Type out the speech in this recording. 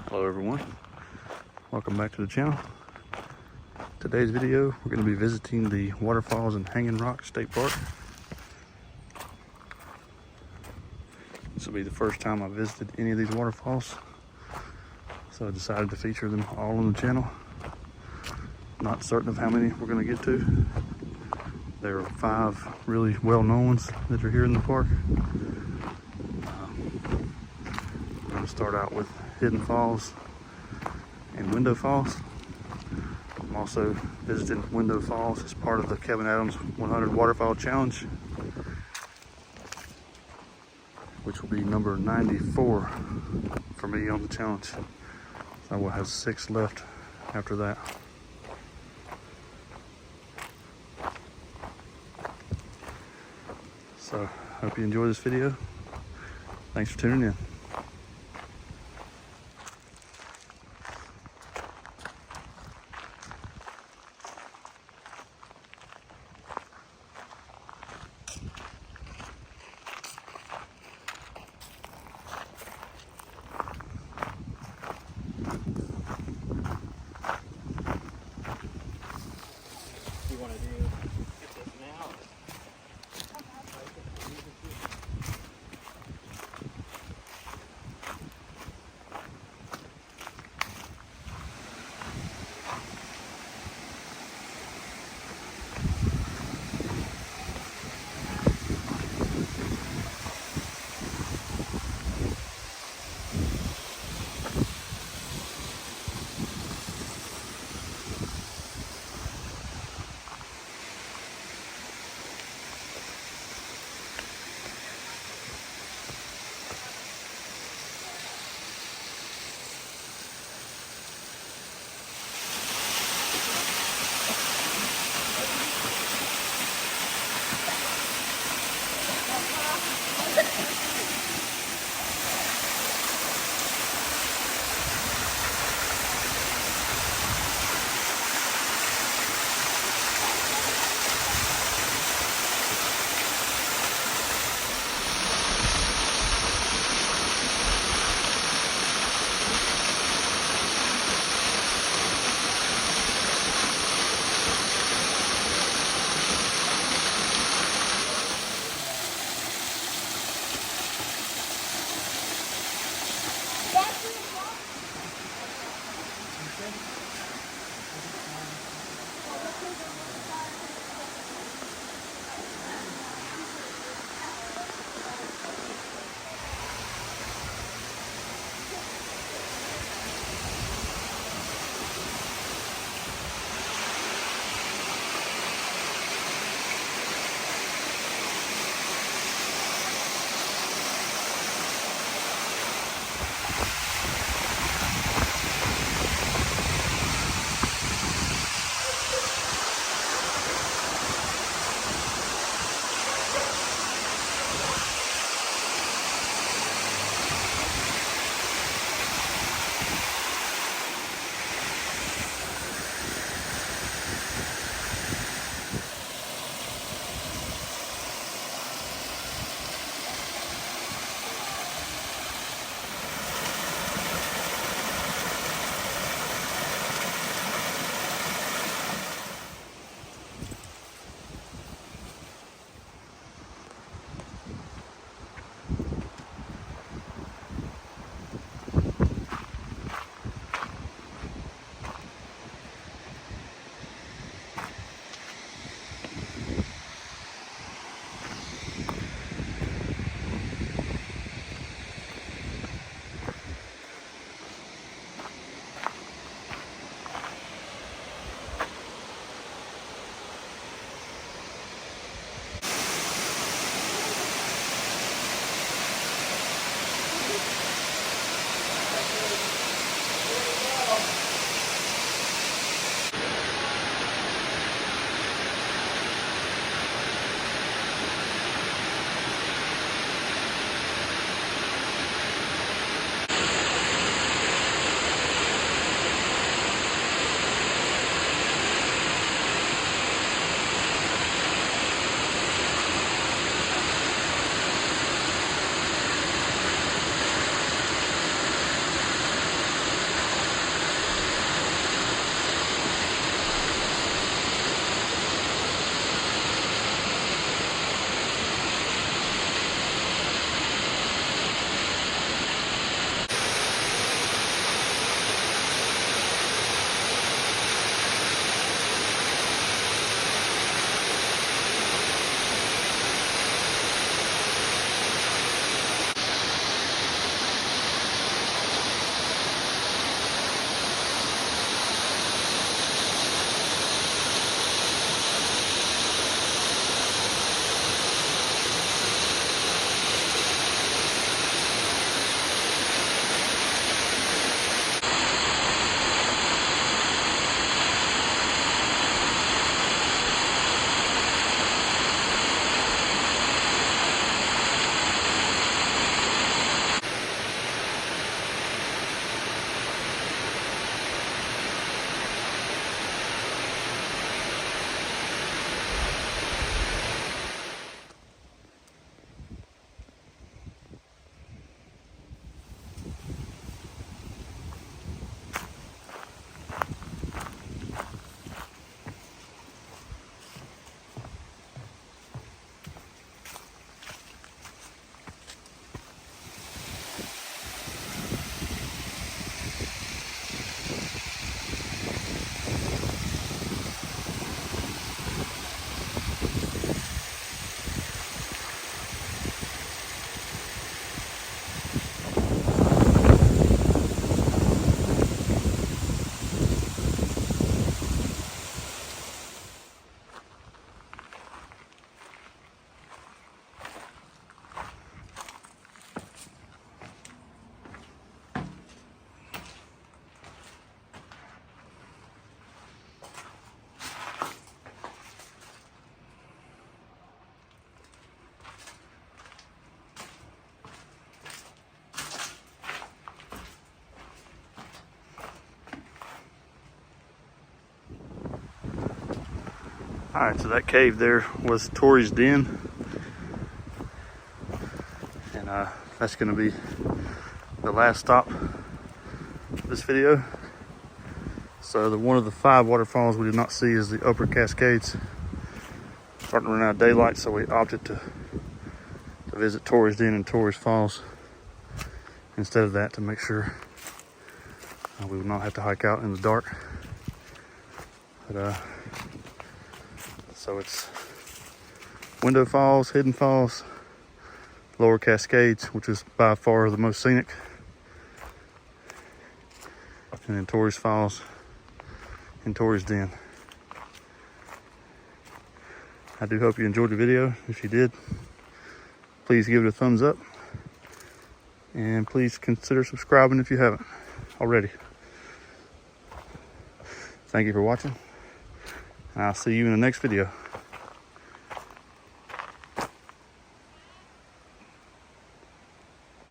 Hello everyone, welcome back to the channel. Today's video, we're going to be visiting the Waterfalls in Hanging Rock State Park. This will be the first time I visited any of these waterfalls, so I decided to feature them all on the channel. Not certain of how many we're going to get to. There are 5 really well-known ones that are here in the park. I'm going to start out with Hidden Falls and Window Falls. I'm also visiting Window Falls as part of the Kevin Adams 100 Waterfall Challenge, which will be number 94 for me on the challenge. So I will have 6 left after that. So I hope you enjoy this video. Thanks for tuning in. You want to do this now? All right, so that cave there was Tori's Den. And that's gonna be the last stop of this video. So one of the 5 waterfalls we did not see is the Upper Cascades. Starting to run out of daylight, so we opted to visit Tori's Den and Tori's Falls instead of that, to make sure we would not have to hike out in the dark. But so it's Window Falls, Hidden Falls, Lower Cascades, which is by far the most scenic, and then Tori's Falls and Tori's Den. I do hope you enjoyed the video. If you did, please give it a thumbs up, and please consider subscribing if you haven't already. Thank you for watching, and I'll see you in the next video.